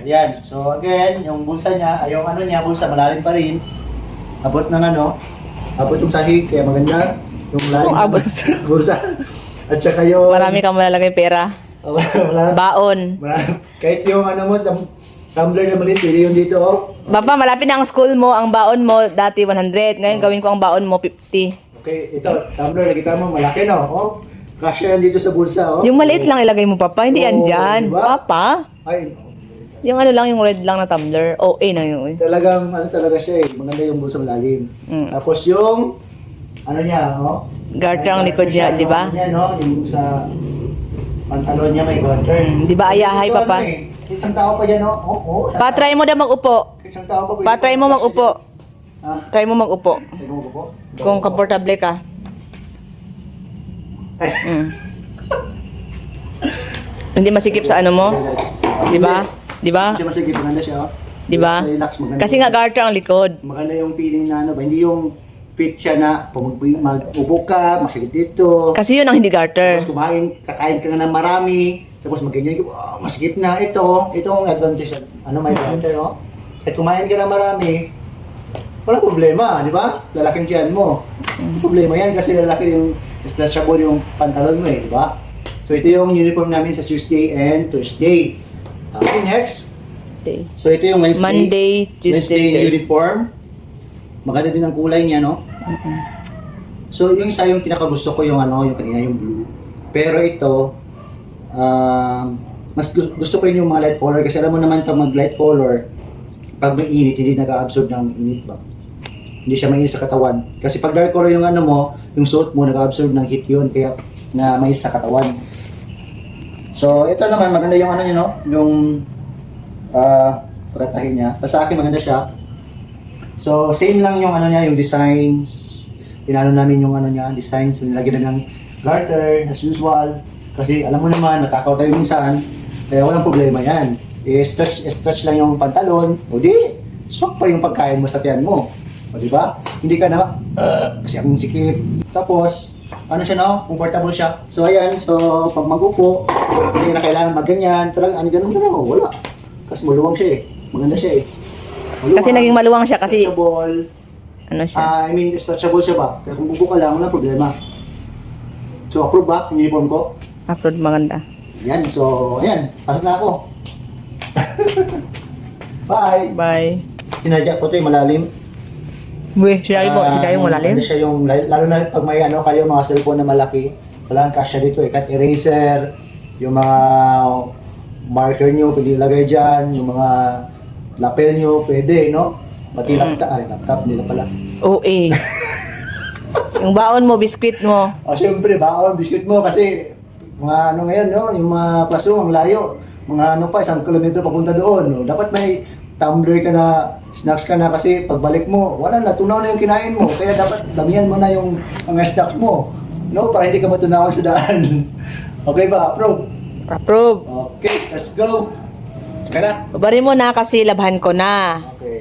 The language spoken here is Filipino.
Yan. So again, yung bulsa niya, yung ano niya, bulsa malalim pa rin. Abot ng ano, abot yung sahig, kaya maganda. Yung lalim Kung abot ng bulsa. At saka yung... Marami kang malalagay pera. wala, Baon. kahit yung ano mo, tumbler na maliit, pili yun dito, oh. Papa, malapit na ang school mo. Ang baon mo dati 100. Ngayon gawin ko ang baon mo 50. Okay, ito, tumbler, nakita mo, malaki, no? Oh, kasya yan dito sa bulsa, oh. Yung maliit lang ilagay mo, Papa. Hindi yan Oo, dyan. diba? Papa. Ay, Yung ano lang, yung red lang na tumbler. OA na yun. talagang, ano talaga siya, eh. Maganda yung bulsa malalim. Tapos yung, ano niya, oh. Garter ang likod niya, di ba? Ano niya, no? Yung sa pantalon niya may garter. Di ba ayahay, Ito, Papa? ano, eh. Isang tao pa dyan, oh. Oh, isang Pa, try mo na mag-upo. tao. Isang tao pa. Pa, try mo mag-upo. Ha? Try mo mag-upo. Try mo po? Kung komportable ka. Mm. Hindi masikip sa ano mo? Di ba? Di ba? Kasi masigit, maganda siya, oh. Di ba? Relax, maganda. Kasi nga garter ang likod. Maganda yung feeling na ano ba, hindi yung fit siya na pag mag-upo ka, masigit dito. Kasi yun ang hindi garter. Tapos kakain ka nga ng marami, tapos maganyan ka, oh, masigit na itong advantage. Ano may garter, no? At kumain ka ng marami, wala problema, di ba? Lalaking tiyan mo. Problema yan kasi lalaki yung stretchable yung pantalon mo eh, di ba? So ito yung uniform namin sa Tuesday and Thursday. Okay, next. Okay. So ito yung Wednesday. Monday, Tuesday, Thursday. uniform. Maganda din ang kulay niya, no? So yung isa yung pinakagusto ko yung ano, yung kanina yung blue. Pero ito, mas gusto ko rin yung mga light color kasi alam mo naman pag mag light color, pag may init, hindi nag-absorb ng init ba? Hindi siya mainit sa katawan. Kasi pag dark color yung ano mo, yung suit mo, nag-absorb ng heat yun, kaya na mainit sa katawan. So ito naman, maganda yung ano niya, no? Yung pagkatahin niya. Sa akin maganda siya. So same lang yung ano niya, yung design. Pinano namin yung ano niya, design. So nilagyan na ng garter as usual. Kasi alam mo naman, natakaw tayo minsan. Kaya walang problema yan. Stretch lang yung pantalon. O di, swak pa yung pagkain mo sa tiyan mo. O di ba? Hindi ka na, kasi ang sikip. Tapos, ano siya, no? Comfortable siya. So ayan, so pag mag-upo, hindi na kailangan magganyan. Talagang ganun na, wala. Kasi maluwang siya eh. Maganda siya eh. Maluwang, Kasi naging maluwang siya kasi stretchable. ano siya. I mean, stretchable siya ba? Kaya kung buko ka lang, wala problema. So, approve ba yung uniform ko? Upload maganda. Yan, so, ayan. Pasok na ako. Bye! Bye. Sinadya ko ito yung malalim. Uy, siya yung malalim. Ano siya yung, lalo na pag may ano kayo, mga cellphone na malaki, walang kasya dito eh. Kahit eraser, yung mga marker nyo, pwede ilagay dyan, yung mga lapel nyo, pwede, no? Pati laptop, hindi na pala. OA. Yung baon mo, biskwit mo. O, siyempre, baon, biscuit mo, kasi mga ano ngayon, no? Yung mga classroom, ang layo. Mga ano pa, 1 kilometro papunta doon. No? Dapat may tumbler ka na, snacks ka na kasi pagbalik mo, wala na, tunaw na yung kinain mo. Kaya dapat damihan mo na yung mga snacks mo. No? Para hindi ka matunawan sa daan. Okay ba? Approve? Approve. Okay, let's go. Kaya na. Babarin mo na kasi labhan ko na. Okay.